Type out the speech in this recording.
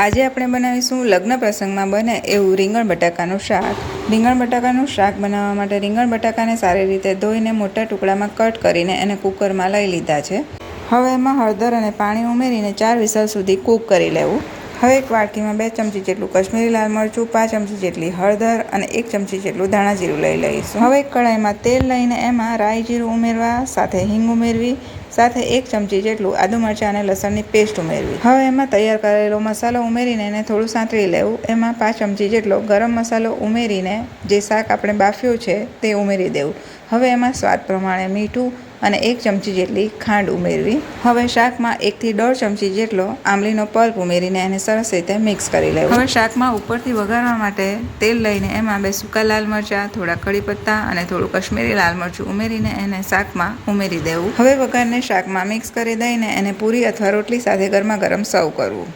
આજે આપણે બનાવીશું લગ્ન પ્રસંગમાં બને એવું રીંગણ બટાકાનું શાક। રીંગણ બટાકાનું શાક બનાવવા માટે રીંગણ બટાકાને સારી રીતે ધોઈને મોટા ટુકડામાં કટ કરીને એને કુકરમાં લઈ લીધા છે। હવે એમાં હળદર અને પાણી ઉમેરીને 4 વિસલ સુધી કૂક કરી લેવું। હવે એક વાટકીમાં 2 ચમચી જેટલું કશ્મીરી લાલ મરચું, 5 ચમચી જેટલી હળદર અને 1 ચમચી જેટલું ધાણા જીરું લઈ લઈશું। હવે એક કઢાઈમાં તેલ લઈને એમાં રાઈ જીરું ઉમેરવા, સાથે હિંગ ઉમેરવી, સાથે 1 ચમચી જેટલું આદુ મરચાં અને લસણની પેસ્ટ ઉમેરવી। હવે એમાં તૈયાર કરેલો મસાલો ઉમેરીને એને થોડું સાંતળી લેવું। એમાં 5 ચમચી જેટલો ગરમ મસાલો ઉમેરીને જે શાક આપણે બાફ્યું છે તે ઉમેરી દેવું। હવે એમાં સ્વાદ પ્રમાણે મીઠું અને 1 ચમચી જેટલી ખાંડ ઉમેરવી। હવે શાકમાં 1 થી 1.5 ચમચી જેટલો આંબલીનો પલ્પ ઉમેરીને એને સરસ રીતે મિક્સ કરી લેવું। હવે શાકમાં ઉપરથી વઘારવા માટે તેલ લઈને એમાં 2 સૂકા લાલ મરચાં, થોડા કડી પત્તા અને થોડું કશ્મીરી લાલ મરચું ઉમેરીને એને શાકમાં ઉમેરી દેવું। હવે વઘારને શાકમાં મિક્સ કરી દઈને એને પૂરી અથવા રોટલી સાથે ગરમા ગરમ સર્વ કરવું।